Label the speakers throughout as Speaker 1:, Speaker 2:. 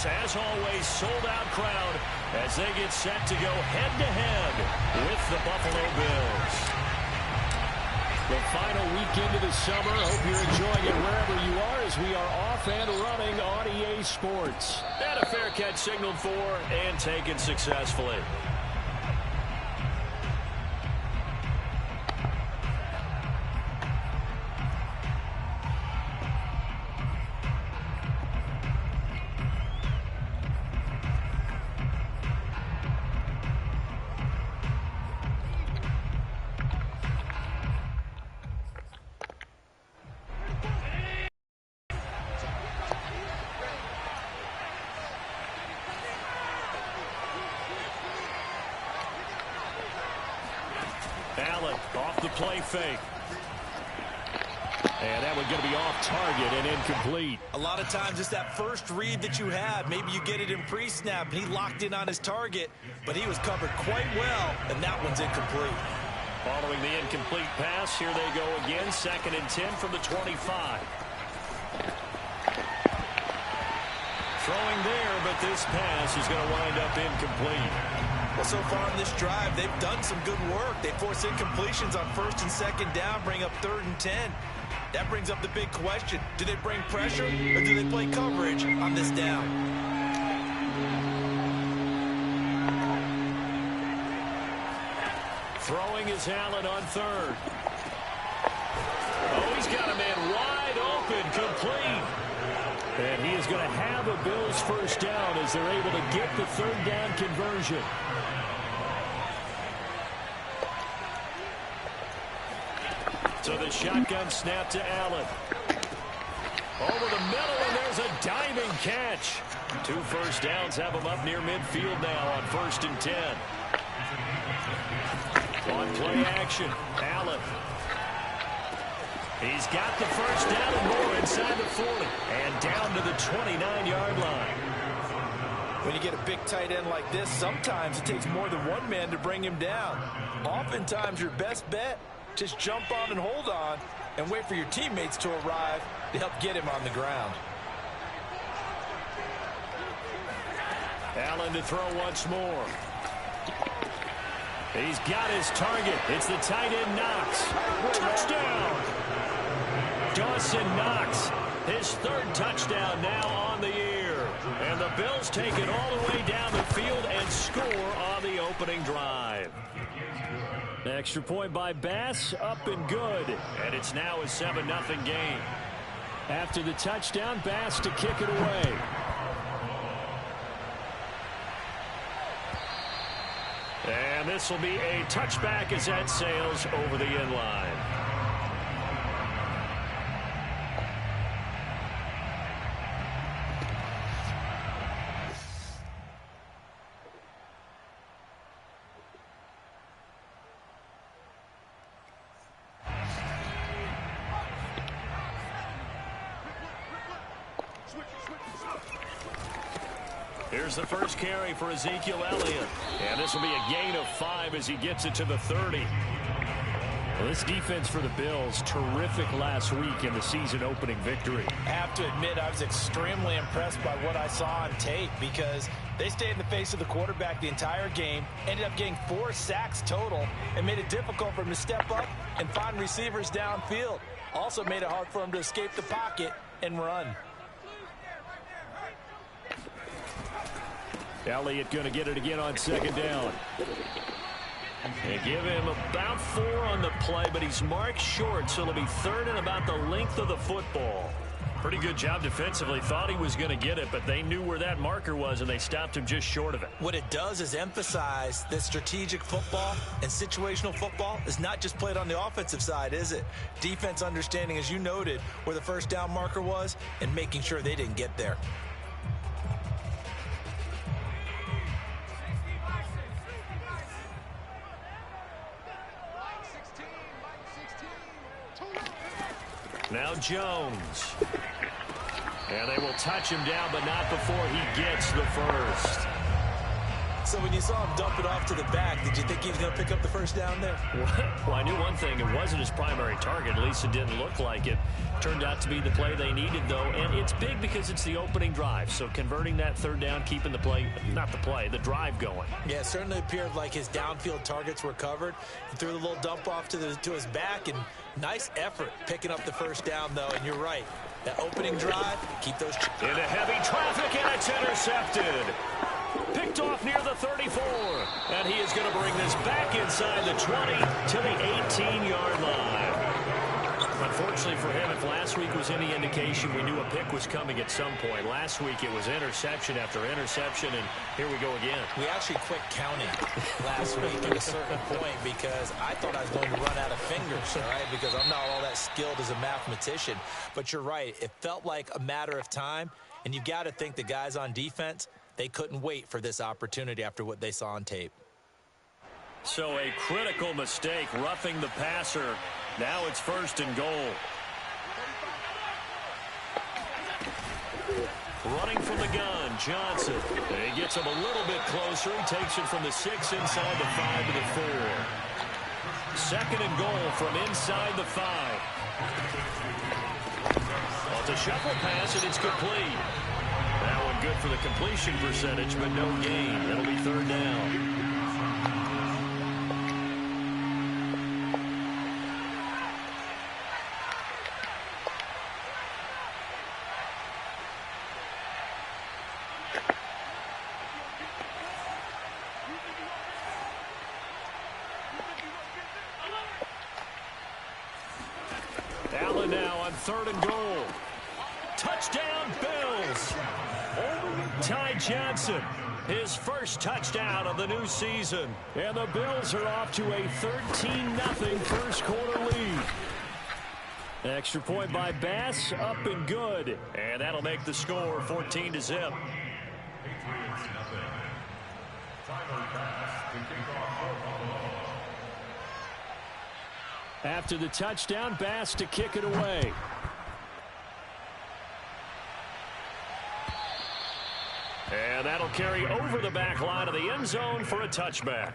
Speaker 1: this, as always, sold-out crowd as they get set to go head-to-head with the Buffalo Bills. The final weekend of the summer. Hope you're enjoying it wherever you are as we are off and running on EA Sports. And a fair catch signaled for and taken successfully. Allen off the play fake. And that one's going to be off target and incomplete.
Speaker 2: A lot of times it's that first read that you have. Maybe you get it in pre-snap and he locked in on his target, but he was covered quite well, and that one's incomplete.
Speaker 1: Following the incomplete pass, here they go again. 2nd and 10 from the 25. Throwing there, but this pass is going to wind up incomplete.
Speaker 2: Well, so far in this drive, they've done some good work. They force incompletions on 1st and 2nd down, bring up 3rd and 10. That brings up the big question. Do they bring pressure or do they play coverage on this down?
Speaker 1: Throwing is Allen on 3rd. Oh, he's got a man wide open, complete. And he is going to have a Bills first down as they're able to get the 3rd down conversion. So the shotgun snap to Allen. Over the middle, and there's a diving catch. 2 first downs have him up near midfield now on 1st and 10. On play action, Allen. He's got the first down and more inside the 40 and down to the 29-yard line.
Speaker 2: When you get a big tight end like this, sometimes it takes more than one man to bring him down. Oftentimes your best bet, just jump on and hold on and wait for your teammates to arrive to help get him on the ground.
Speaker 1: Allen to throw once more. He's got his target. It's the tight end Knox. Touchdown! Dawson Knox, his 3rd touchdown now on the year. And the Bills take it all the way down the field and score on the opening drive. Extra point by Bass, up and good. And it's now a 7-0 game. After the touchdown, Bass to kick it away. And this will be a touchback as that sails over the end line. Here's the first carry for Ezekiel Elliott. And this will be a gain of 5 as he gets it to the 30. Well, this defense for the Bills, terrific last week in the season-opening victory.
Speaker 2: I have to admit, I was extremely impressed by what I saw on tape because they stayed in the face of the quarterback the entire game, ended up getting 4 sacks total, and made it difficult for him to step up and find receivers downfield. Also made it hard for him to escape the pocket and run.
Speaker 1: Elliott going to get it again on 2nd down. They give him about 4 on the play, but he's marked short, so it'll be 3rd and about the length of the football. Pretty good job defensively. Thought he was going to get it, but they knew where that marker was, and they stopped him just short of it.
Speaker 2: What it does is emphasize that strategic football and situational football is not just played on the offensive side, is it? Defense understanding, as you noted, where the first down marker was and making sure they didn't get there.
Speaker 1: Now Jones. And they will touch him down, but not before he gets the first.
Speaker 2: So when you saw him dump it off to the back, did you think he was going to pick up the first down there?
Speaker 1: Well, I knew one thing. It wasn't his primary target. At least it didn't look like it. Turned out to be the play they needed, though. And it's big because it's the opening drive. So converting that third down, keeping the play, not the play, the drive going.
Speaker 2: Yeah, it certainly appeared like his downfield targets were covered. He threw the little dump off to his back, and nice effort picking up the first down, though. And you're right. That opening drive, keep those...
Speaker 1: Into heavy traffic, and it's intercepted. Picked off near the 34. And he is going to bring this back inside the 20 to the 18-yard line. Unfortunately for him, if last week was any indication, we knew a pick was coming at some point. Last week it was interception after interception, and here we go again.
Speaker 2: We actually quit counting last week at a certain point because I thought I was going to run out of fingers, all right, because I'm not all that skilled as a mathematician. But you're right. It felt like a matter of time, and you've got to think the guys on defense, they couldn't wait for this opportunity after what they saw on tape.
Speaker 1: So a critical mistake, roughing the passer. Now it's 1st and goal. Running from the gun, Johnson. He gets him a little bit closer. He takes it from the 6 inside the 5 to the 4. 2nd and goal from inside the 5. Well, it's a shuffle pass, and it's complete. That one good for the completion percentage, but no gain. That'll be 3rd down. Allen now on 3rd and goal. Touchdown, Bills. Ty Johnson, his first touchdown of the new season. And the Bills are off to a 13-0 first quarter lead. Extra point by Bass, up and good. And that'll make the score 14-0. After the touchdown, Bass to kick it away. And that'll carry over the back line of the end zone for a touchback.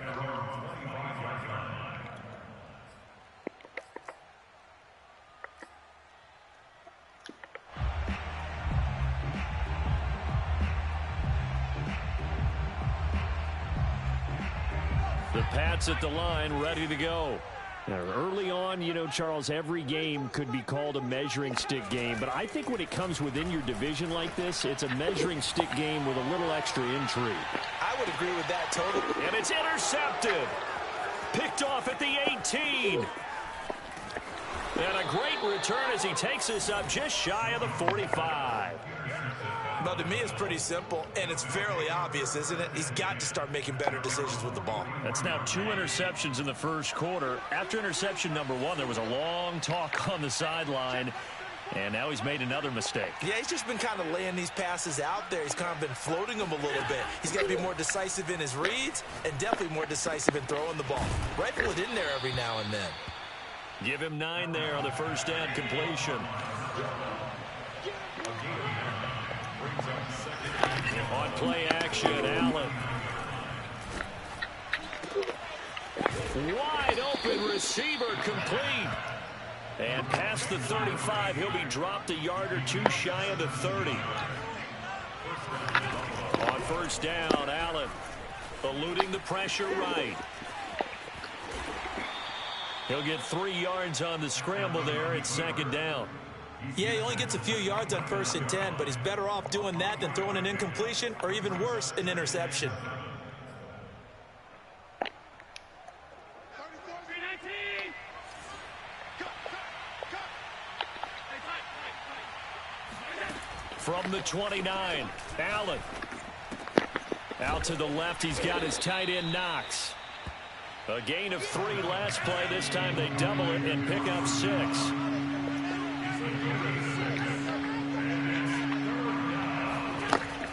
Speaker 1: The Pats at the line, ready to go. Now, early on, you know, Charles, every game could be called a measuring stick game. But I think when it comes within your division like this, it's a measuring stick game with a little extra intrigue.
Speaker 2: I would agree with that totally.
Speaker 1: And it's intercepted. Picked off at the 18. And a great return as he takes this up just shy of the 45.
Speaker 2: Well, to me, it's pretty simple, and it's fairly obvious, isn't it? He's got to start making better decisions with the ball.
Speaker 1: That's now 2 interceptions in the first quarter. After interception number 1, there was a long talk on the sideline, and now he's made another mistake.
Speaker 2: Yeah, he's just been kind of laying these passes out there. He's kind of been floating them a little bit. He's got to be more decisive in his reads and definitely more decisive in throwing the ball. Rifle it in there every now and then.
Speaker 1: Give him 9 there on the first down completion. On play action, Allen. Wide open receiver, complete. And past the 35, he'll be dropped a yard or 2 shy of the 30. On first down, Allen eluding the pressure right. He'll get 3 yards on the scramble there. It's 2nd down.
Speaker 2: Yeah, he only gets a few yards on 1st and 10, but he's better off doing that than throwing an incompletion or even worse, an interception.
Speaker 1: From the 29, Allen. Out to the left, he's got his tight end, Knox. A gain of 3 last play. This time they double it and pick up 6.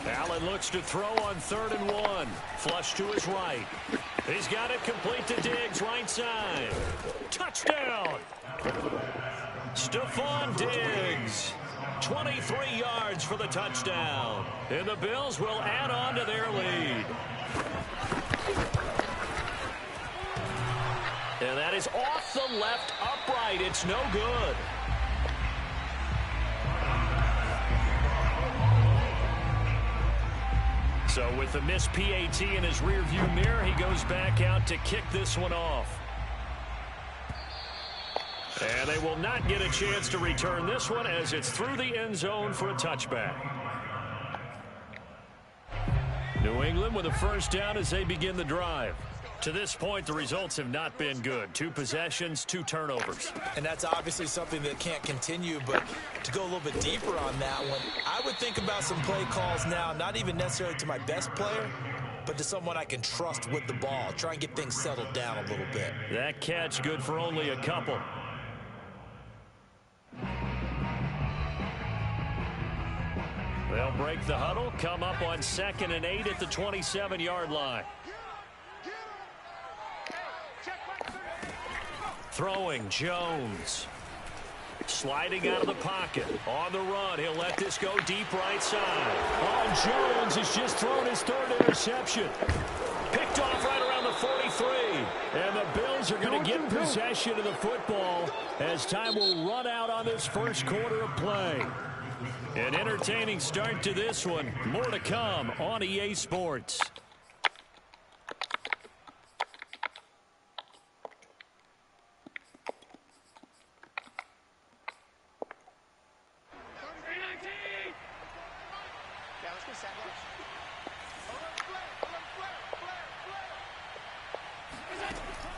Speaker 1: Allen looks to throw on 3rd and 1. Flush to his right. He's got it complete to Diggs, right side. Touchdown! Stephon Diggs. 23 yards for the touchdown. And the Bills will add on to their lead. And that is off the left upright. It's no good. So with the missed PAT in his rearview mirror, he goes back out to kick this one off. And they will not get a chance to return this one as it's through the end zone for a touchback. New England with a first down as they begin the drive. To this point, the results have not been good. 2 possessions, 2 turnovers.
Speaker 2: And that's obviously something that can't continue, but to go a little bit deeper on that one, I would think about some play calls now, not even necessarily to my best player, but to someone I can trust with the ball. Try and get things settled down a little bit.
Speaker 1: That catch good for only a couple. They'll break the huddle, come up on 2nd and 8 at the 27-yard line. Throwing, Jones. Sliding out of the pocket. On the run, he'll let this go deep right side. Oh, Jones has just thrown his 3rd interception. Picked off right around the 43. And the Bills are going to get possession of the football as time will run out on this first quarter of play. An entertaining start to this one. More to come on EA Sports.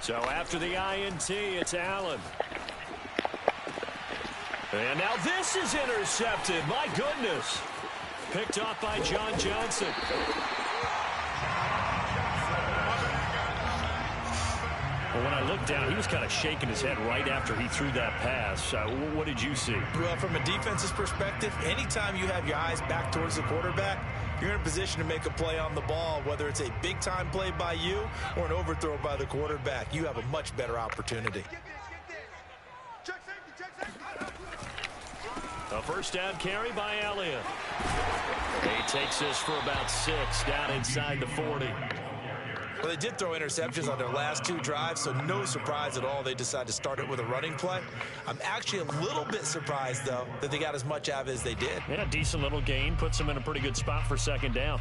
Speaker 1: So after the INT, it's Allen. And now this is intercepted. My goodness. Picked off by John Johnson. Well, when I looked down, he was kind of shaking his head right after he threw that pass. What did you see?
Speaker 2: Well, from a defense's perspective, anytime you have your eyes back towards the quarterback, you're in a position to make a play on the ball, whether it's a big-time play by you or an overthrow by the quarterback. You have a much better opportunity.
Speaker 1: A first down carry by Elliott. He takes this for about 6 down inside the 40.
Speaker 2: Well, they did throw interceptions on their last 2 drives, so no surprise at all they decided to start it with a running play. I'm actually a little bit surprised, though, that they got as much out of it as they did.
Speaker 1: Yeah, decent little gain. Puts them in a pretty good spot for 2nd down.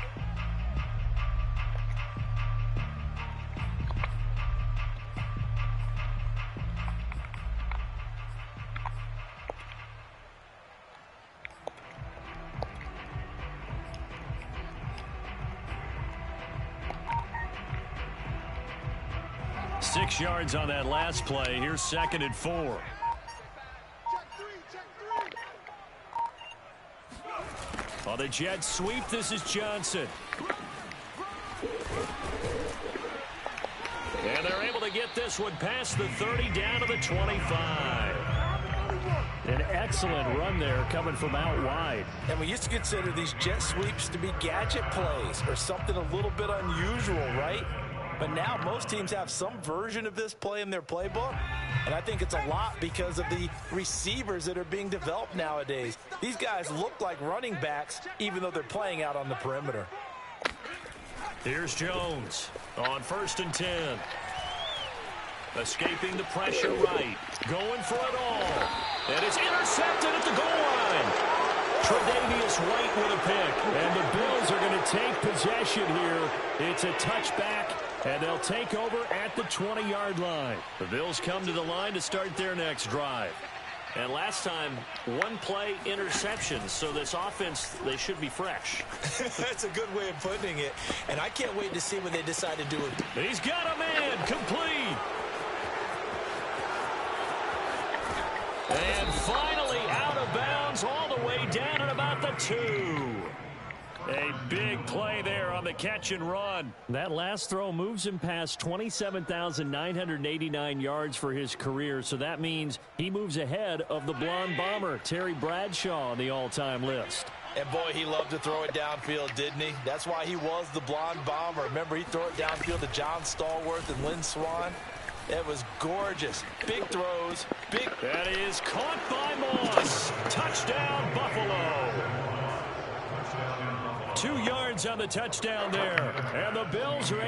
Speaker 1: Six yards on that last play. Here's 2nd and 4. On the jet sweep, this is Johnson. And they're able to get this one past the 30 down to the 25. An excellent run there coming from out wide.
Speaker 2: And we used to consider these jet sweeps to be gadget plays or something a little bit unusual, right? But now most teams have some version of this play in their playbook. And I think it's a lot because of the receivers that are being developed nowadays. These guys look like running backs even though they're playing out on the perimeter.
Speaker 1: Here's Jones on 1st and 10. Escaping the pressure right. Going for it all. And it's intercepted at the goal line. Tre'Davious White with a pick. And the Bills are going to take possession here. It's a touchback, and they'll take over at the 20-yard line. The Bills come to the line to start their next drive. And last time, 1 play interceptions, so this offense, they should be fresh.
Speaker 2: That's a good way of putting it. And I can't wait to see when they decide to do it.
Speaker 1: He's got a man, complete. And finally out of bounds all the way down at about the 2. A big play there on the catch and run. That last throw moves him past 27,989 yards for his career, so that means he moves ahead of the blonde bomber, Terry Bradshaw, on the all-time list.
Speaker 2: And boy, he loved to throw it downfield, didn't he? That's why he was the blonde bomber. Remember, he threw it downfield to John Stallworth and Lynn Swann. It was gorgeous. Big throws.
Speaker 1: That is caught by Moss. Touchdown, Buffalo. 2 yards on the touchdown there. And the Bills are able